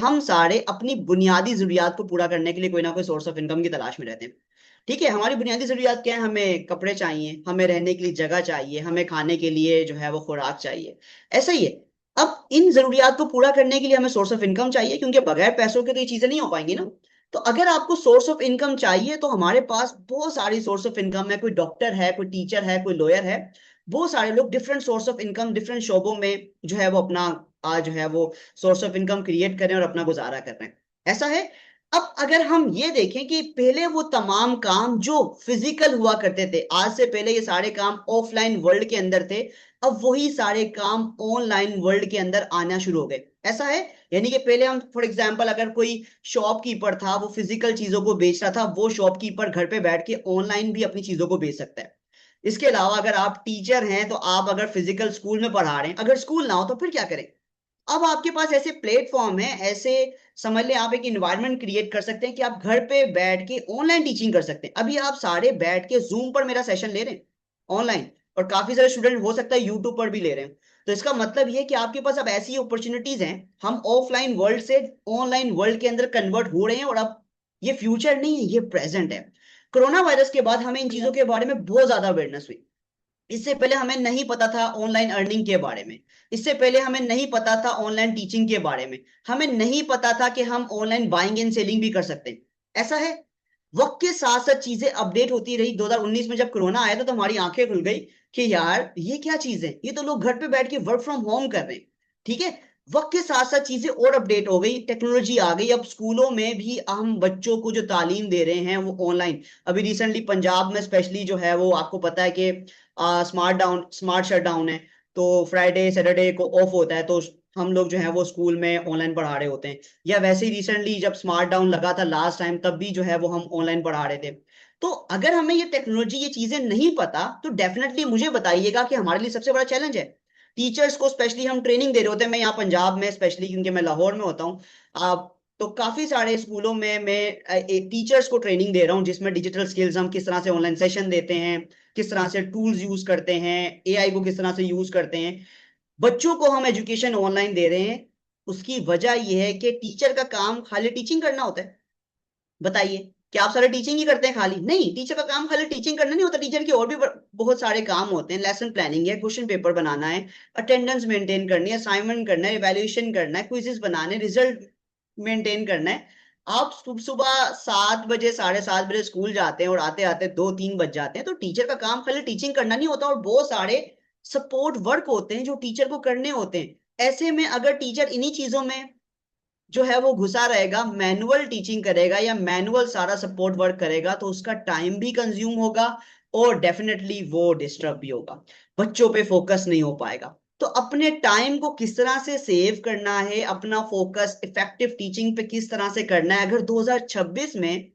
हम सारे अपनी बुनियादी जरूरियात को पूरा करने के लिए कोई ना कोई सोर्स ऑफ इनकम की तलाश में रहते हैं। ठीक है, हमारी बुनियादी जरूरियात क्या है? हमें कपड़े चाहिए, हमें रहने के लिए जगह चाहिए, हमें खाने के लिए जो है वो खुराक चाहिए। ऐसा ही है। अब इन जरूरियात को पूरा करने के लिए हमें सोर्स ऑफ इनकम चाहिए, क्योंकि बगैर पैसों के तो ये चीजें नहीं हो पाएंगी ना। तो अगर आपको सोर्स ऑफ इनकम चाहिए तो हमारे पास बहुत सारी सोर्स ऑफ इनकम है। कोई डॉक्टर है, कोई टीचर है, कोई लॉयर है। बहुत सारे लोग different source of income different शोबों में जो है वो अपना जो है वो सोर्स ऑफ इनकम क्रिएट करें और अपना गुजारा कर रहे हैं। ऐसा है। अब अगर हम ये देखें कि पहले वो तमाम काम जो फिजिकल हुआ करते थे, आज से पहले ये सारे काम ऑफलाइन वर्ल्ड के अंदर थे, अब वही सारे काम ऑनलाइन वर्ल्ड के अंदर आना शुरू हो गए। ऐसा है। यानी कि पहले हम फॉर एग्जांपल अगर कोई शॉपकीपर था, वो फिजिकल चीजों को बेच रहा था, वो शॉपकीपर घर पे बैठ के ऑनलाइन भी अपनी चीजों को बेच सकता है। इसके अलावा अगर आप टीचर हैं तो आप अगर फिजिकल स्कूल में पढ़ा रहे हैं, अगर स्कूल ना हो तो फिर क्या करें? अब आपके पास ऐसे प्लेटफॉर्म है, ऐसे समझ लें आप एक इन्वायरमेंट क्रिएट कर सकते हैं कि आप घर पे बैठ के ऑनलाइन टीचिंग कर सकते हैं। अभी आप सारे बैठ के जूम पर मेरा सेशन ले रहे हैं ऑनलाइन, और काफी सारे स्टूडेंट हो सकता है यूट्यूब पर भी ले रहे हैं। तो इसका मतलब ये है कि आपके पास अब ऐसी अपॉर्चुनिटीज हैं। हम ऑफलाइन वर्ल्ड से ऑनलाइन वर्ल्ड के अंदर कन्वर्ट हो रहे हैं, और अब ये फ्यूचर नहीं है, ये प्रेजेंट है। कोरोना वायरस के बाद हमें इन चीजों के बारे में बहुत ज्यादा अवेयरनेस हुई। इससे पहले हमें नहीं पता था ऑनलाइन अर्निंग के बारे में। इससे पहले हमें नहीं पता था ऑनलाइन टीचिंग के बारे में। हमें नहीं पता था कि हम ऑनलाइन बाइंग एंड सेलिंग भी कर सकते हैं। ऐसा है। वक्त के साथ साथ चीजें अपडेट होती रही। 2019 में जब कोरोना आया था तो हमारी आंखें खुल गई कि यार ये क्या चीज है, ये तो लोग घर पे बैठ के वर्क फ्रॉम होम कर रहे हैं। ठीक है। वक्त के साथ साथ चीजें और अपडेट हो गई, टेक्नोलॉजी आ गई। अब स्कूलों में भी हम बच्चों को जो तालीम दे रहे हैं वो ऑनलाइन। अभी रिसेंटली पंजाब में स्पेशली जो है वो आपको पता है कि स्मार्ट शट डाउन है। तो फ्राइडे सैटरडे को ऑफ होता है, तो हम लोग जो है वो स्कूल में ऑनलाइन पढ़ा रहे होते हैं। या वैसे ही रिसेंटली जब स्मार्ट डाउन लगा था लास्ट टाइम, तब भी जो है वो हम ऑनलाइन पढ़ा रहे थे। तो अगर हमें ये टेक्नोलॉजी ये चीजें नहीं पता तो डेफिनेटली मुझे बताइएगा कि हमारे लिए सबसे बड़ा चैलेंज है। टीचर्स को स्पेशली हम ट्रेनिंग दे रहे होते हैं। मैं यहाँ पंजाब में स्पेशली, क्योंकि मैं लाहौर में होता हूँ, आप तो काफी सारे स्कूलों में मैं एक टीचर्स को ट्रेनिंग दे रहा हूँ, जिसमें डिजिटल स्किल्स हम किस तरह से ऑनलाइन सेशन देते हैं, किस तरह से टूल्स यूज करते हैं, एआई को किस तरह से यूज करते हैं। बच्चों को हम एजुकेशन ऑनलाइन दे रहे हैं। उसकी वजह यह है कि टीचर का काम खाली टीचिंग करना होता है। बताइए, क्या आप सारे टीचिंग ही करते हैं? खाली नहीं, टीचर का काम खाली टीचिंग करना नहीं होता। टीचर के और भी बहुत सारे काम होते हैं। लेसन प्लानिंग है, क्वेश्चन पेपर बनाना है, अटेंडेंस मेंटेन करनी है, असाइनमेंट करना है, इवेल्युएशन करना है, क्विजेस बनाने, रिजल्ट मेंटेन करना है। आप सुबह सुबह 7 बजे 7:30 बजे स्कूल जाते हैं और आते आते 2-3 बज जाते हैं। तो टीचर का काम खाली टीचिंग करना नहीं होता, और बहुत सारे सपोर्ट वर्क होते हैं जो टीचर को करने होते हैं। ऐसे में अगर टीचर इन्हीं चीजों में जो है वो घुसा रहेगा, मैनुअल टीचिंग करेगा या मैनुअल सारा सपोर्ट वर्क करेगा, तो उसका टाइम भी कंज्यूम होगा, और डेफिनेटली वो डिस्टर्ब भी होगा। बच्चों पे फोकस नहीं हो पाएगा। तो अपने टाइम को किस तरह से सेव करना है, अपना फोकस इफेक्टिव टीचिंग पे किस तरह से करना है, अगर 2026 में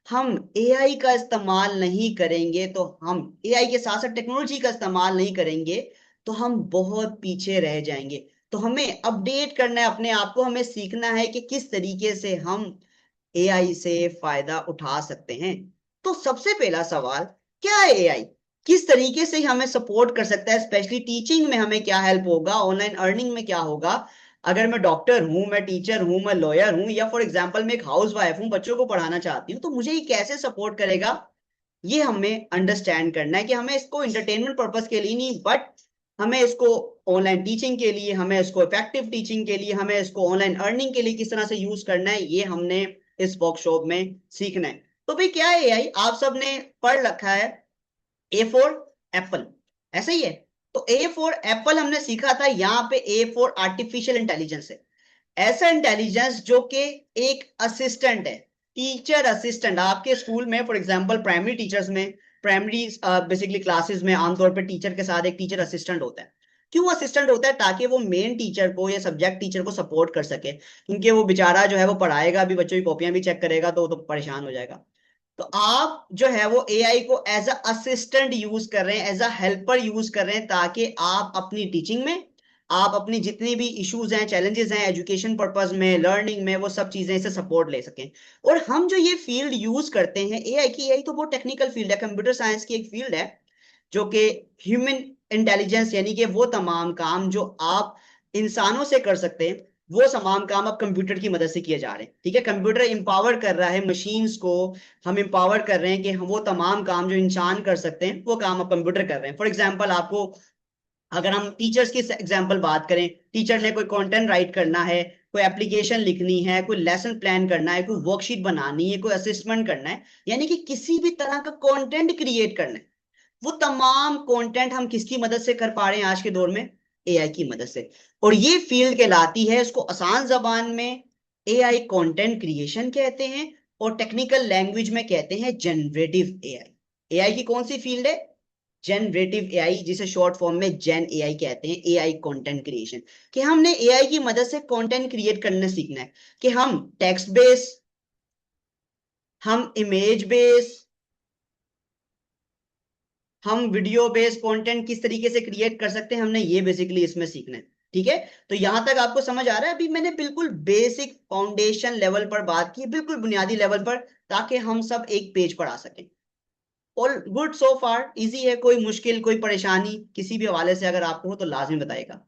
हम एआई का इस्तेमाल नहीं करेंगे, तो हम एआई के साथ साथ टेक्नोलॉजी का इस्तेमाल नहीं करेंगे, तो हम बहुत पीछे रह जाएंगे। तो हमें अपडेट करना है अपने आप को, हमें सीखना है कि किस तरीके से हम एआई से फायदा उठा सकते हैं। तो सबसे पहला सवाल, क्या है एआई? किस तरीके से हमें सपोर्ट कर सकता है? स्पेशली टीचिंग में हमें क्या हेल्प होगा, ऑनलाइन अर्निंग में क्या होगा? अगर मैं डॉक्टर हूं, मैं टीचर हूं, मैं लॉयर हूं, या फॉर एग्जाम्पल मैं एक हाउस वाइफ हूं, बच्चों को पढ़ाना चाहती हूँ, तो मुझे ये कैसे सपोर्ट करेगा? ये हमें अंडरस्टैंड करना है कि हमें इसको इंटरटेनमेंट पर्पस के लिए नहीं, बट हमें इसको ऑनलाइन टीचिंग के लिए, हमें इसको इफेक्टिव टीचिंग के लिए, हमें इसको ऑनलाइन अर्निंग के लिए किस तरह से यूज करना है, ये हमने इस वर्कशॉप में सीखना है। तो भाई क्या है एआई? आप सबने पढ़ रखा है ए फॉर एप्पल, ऐसा ही है। तो ए फॉर एप्पल हमने सीखा था, यहाँ पे ए फॉर आर्टिफिशियल इंटेलिजेंस है। ऐसा इंटेलिजेंस जो कि एक असिस्टेंट है, टीचर असिस्टेंट। आपके स्कूल में फॉर एग्जांपल प्राइमरी टीचर्स में, प्राइमरी बेसिकली क्लासेस में आमतौर पर टीचर के साथ एक टीचर असिस्टेंट होता है। क्यों असिस्टेंट होता है? ताकि वो मेन टीचर को या सब्जेक्ट टीचर को सपोर्ट कर सके, क्योंकि वो बेचारा जो है वो पढ़ाएगा भी, बच्चों की कॉपियां भी चेक करेगा, तो वो तो परेशान हो जाएगा। तो आप जो है वो एआई को एज अ असिस्टेंट यूज कर रहे हैं, एज अ हेल्पर यूज कर रहे हैं, ताकि आप अपनी टीचिंग में, आप अपनी जितनी भी इश्यूज हैं, चैलेंजेस हैं एजुकेशन पर्पस में, लर्निंग में, वो सब चीजें इससे सपोर्ट ले सकें। और हम जो ये फील्ड यूज करते हैं एआई की, एआई तो बहुत टेक्निकल फील्ड है, कंप्यूटर साइंस की एक फील्ड है, जो कि ह्यूमन इंटेलिजेंस, यानी कि वो तमाम काम जो आप इंसानों से कर सकते हैं, वो तमाम काम अब कंप्यूटर की मदद से किए जा रहे हैं। ठीक है, कंप्यूटर इंपावर कर रहा है मशीन्स को, हम इंपावर कर रहे हैं कि हम वो तमाम काम जो इंसान कर सकते हैं वो काम अब कंप्यूटर कर रहे हैं। फॉर एग्जांपल आपको, अगर हम टीचर्स की एग्जांपल बात करें, टीचर ने कोई कंटेंट राइट करना है, कोई एप्लीकेशन लिखनी है, कोई लेसन प्लान करना है, कोई वर्कशीट बनानी है, कोई असेसमेंट करना है, यानी कि किसी भी तरह का कंटेंट क्रिएट करना है, वो तमाम कंटेंट हम किसकी मदद से कर पा रहे हैं आज के दौर में? एआई की मदद से। और ये फील्ड कहलाती है, इसको आसान जबान में एआई कंटेंट क्रिएशन कहते हैं, और टेक्निकल लैंग्वेज में कहते हैं जनरेटिव एआई। एआई की कौन सी फील्ड है? जनरेटिव एआई, जिसे शॉर्ट फॉर्म में जेन एआई कहते हैं, एआई कंटेंट क्रिएशन। कि हमने एआई की मदद से कंटेंट क्रिएट करना सीखना है, कि हम टेक्स्ट बेस, हम इमेज बेस, हम वीडियो बेस्ड कंटेंट किस तरीके से क्रिएट कर सकते हैं, हमने ये बेसिकली इसमें सीखना है। ठीक है, तो यहां तक आपको समझ आ रहा है? अभी मैंने बिल्कुल बेसिक फाउंडेशन लेवल पर बात की, बिल्कुल बुनियादी लेवल पर, ताकि हम सब एक पेज पर आ सकें। ऑल गुड, सो फार इजी है। कोई मुश्किल, कोई परेशानी किसी भी हवाले से अगर आपको हो तो लाजमी बताएगा।